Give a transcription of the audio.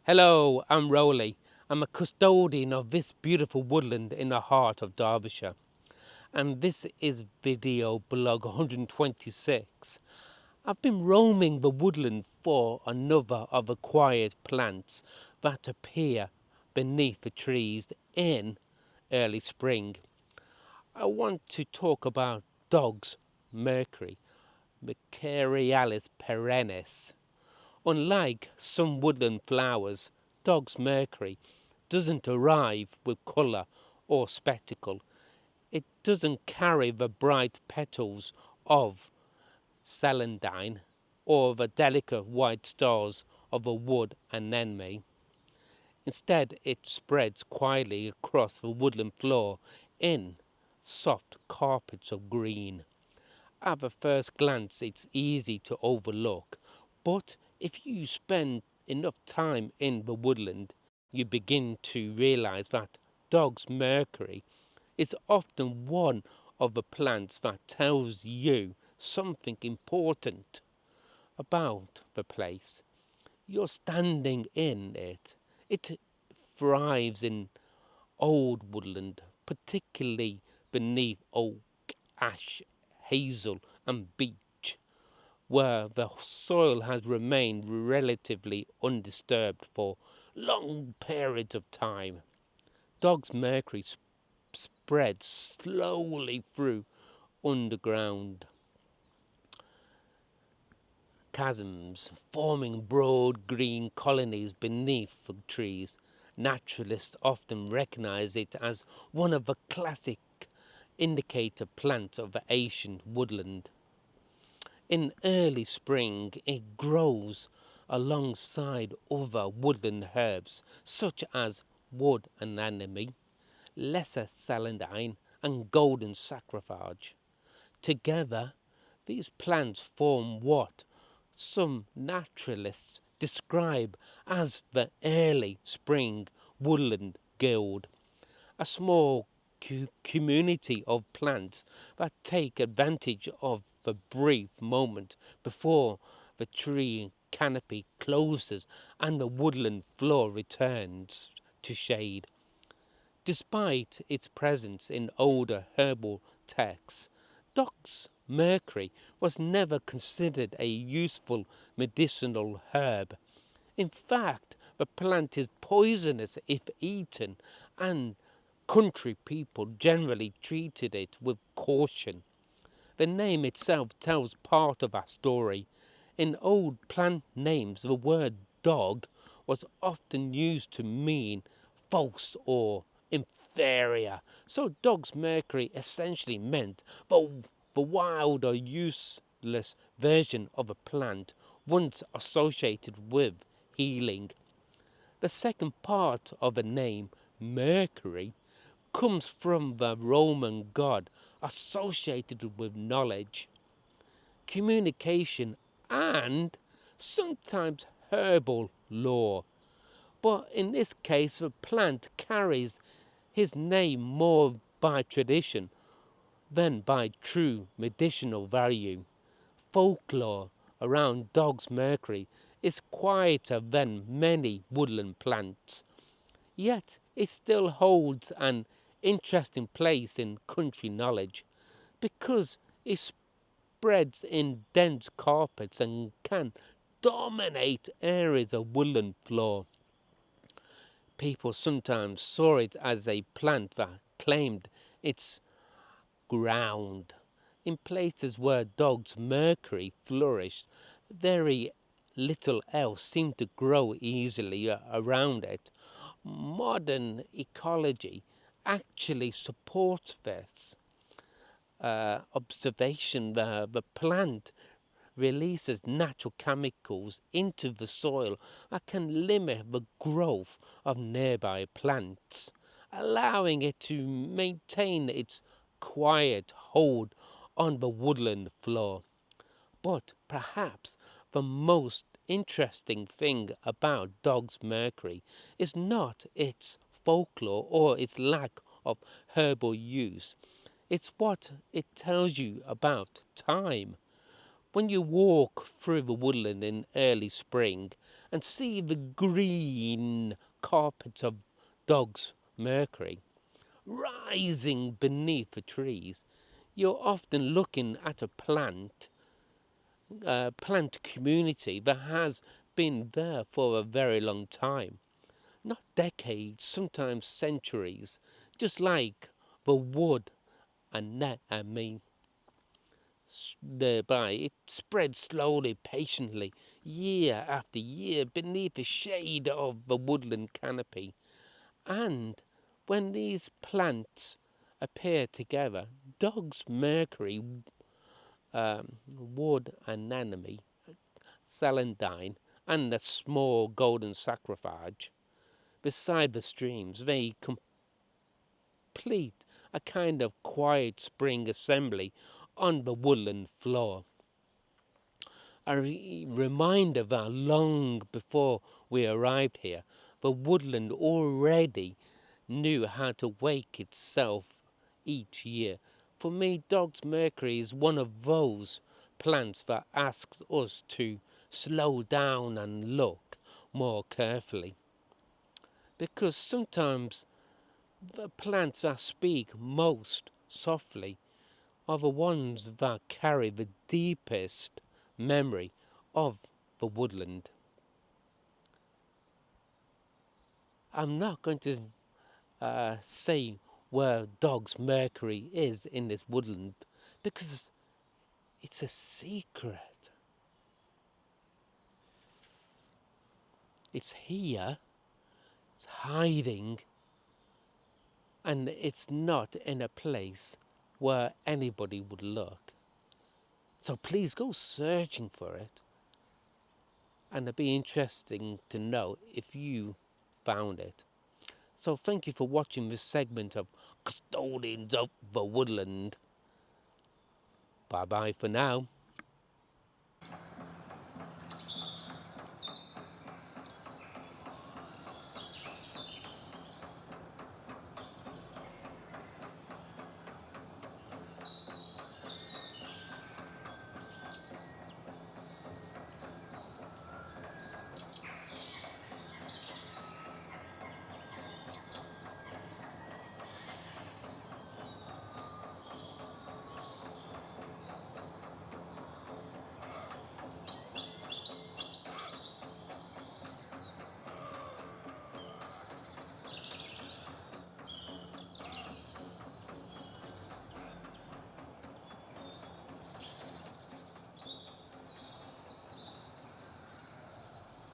Hello, I'm Roly. I'm a custodian of this beautiful woodland in the heart of Derbyshire. And this is video blog 126. I've been roaming the woodland for another of the quiet plants that appear beneath the trees in early spring. I want to talk about Dog's Mercury, Mercurialis Perennis. Unlike some woodland flowers, Dog's Mercury doesn't arrive with colour or spectacle. It doesn't carry the bright petals of celandine or the delicate white stars of a wood anemone. Instead, it spreads quietly across the woodland floor in soft carpets of green. At the first glance, it's easy to overlook, but if you spend enough time in the woodland, you begin to realize that Dog's Mercury is often one of the plants that tells you something important about the place. You're standing in it. It thrives in old woodland, particularly beneath oak, ash, hazel, and beech, where the soil has remained relatively undisturbed for long periods of time. Dog's Mercury spreads slowly through underground chasms, forming broad green colonies beneath the trees. Naturalists often recognize it as one of the classic indicator plants of the ancient woodland. In early spring, it grows alongside other woodland herbs such as wood anemone, lesser celandine, and golden saxifrage. Together, these plants form what some naturalists describe as the early spring woodland guild, a small community of plants that take advantage of the brief moment before the tree canopy closes and the woodland floor returns to shade. Despite its presence in older herbal texts, Dog's Mercury was never considered a useful medicinal herb. In fact, the plant is poisonous if eaten, and country people generally treated it with caution. The name itself tells part of our story. In old plant names, the word dog was often used to mean false or inferior. So Dog's Mercury essentially meant the wild or useless version of a plant once associated with healing. The second part of the name, Mercury, comes from the Roman god associated with knowledge, communication, and sometimes herbal lore. But in this case, the plant carries his name more by tradition than by true medicinal value. Folklore around Dog's Mercury is quieter than many woodland plants, yet it still holds an interesting place in country knowledge because it spreads in dense carpets and can dominate areas of woodland floor. People sometimes saw it as a plant that claimed its ground. In places where Dog's Mercury flourished, very little else seemed to grow easily around it. Modern ecology actually supports this observation. The plant releases natural chemicals into the soil that can limit the growth of nearby plants, allowing it to maintain its quiet hold on the woodland floor. But perhaps the most interesting thing about Dog's Mercury is not its folklore or its lack of herbal use. It's what it tells you about time. When you walk through the woodland in early spring and see the green carpet of dog's Mercury rising beneath the trees, you're often looking at a plant community that has been there for a very long time. Not decades, sometimes centuries, just like the wood anemone thereby. It spread slowly, patiently, year after year beneath the shade of the woodland canopy. And when these plants appear together, dog's Mercury, Wood Anemone, Celandine, and a small golden saxifrage beside the streams, they complete a kind of quiet spring assembly on the woodland floor. A reminder that long before we arrived here, the woodland already knew how to wake itself each year. For me, dog's Mercury is one of those plants that asks us to slow down and look more carefully. Because sometimes the plants that speak most softly are the ones that carry the deepest memory of the woodland. I'm not going to say where dog's Mercury is in this woodland because it's a secret. It's here, it's hiding, and it's not in a place where anybody would look. So please go searching for it. And it'd be interesting to know if you found it. So thank you for watching this segment of Custodians of the Woodland. Bye bye for now.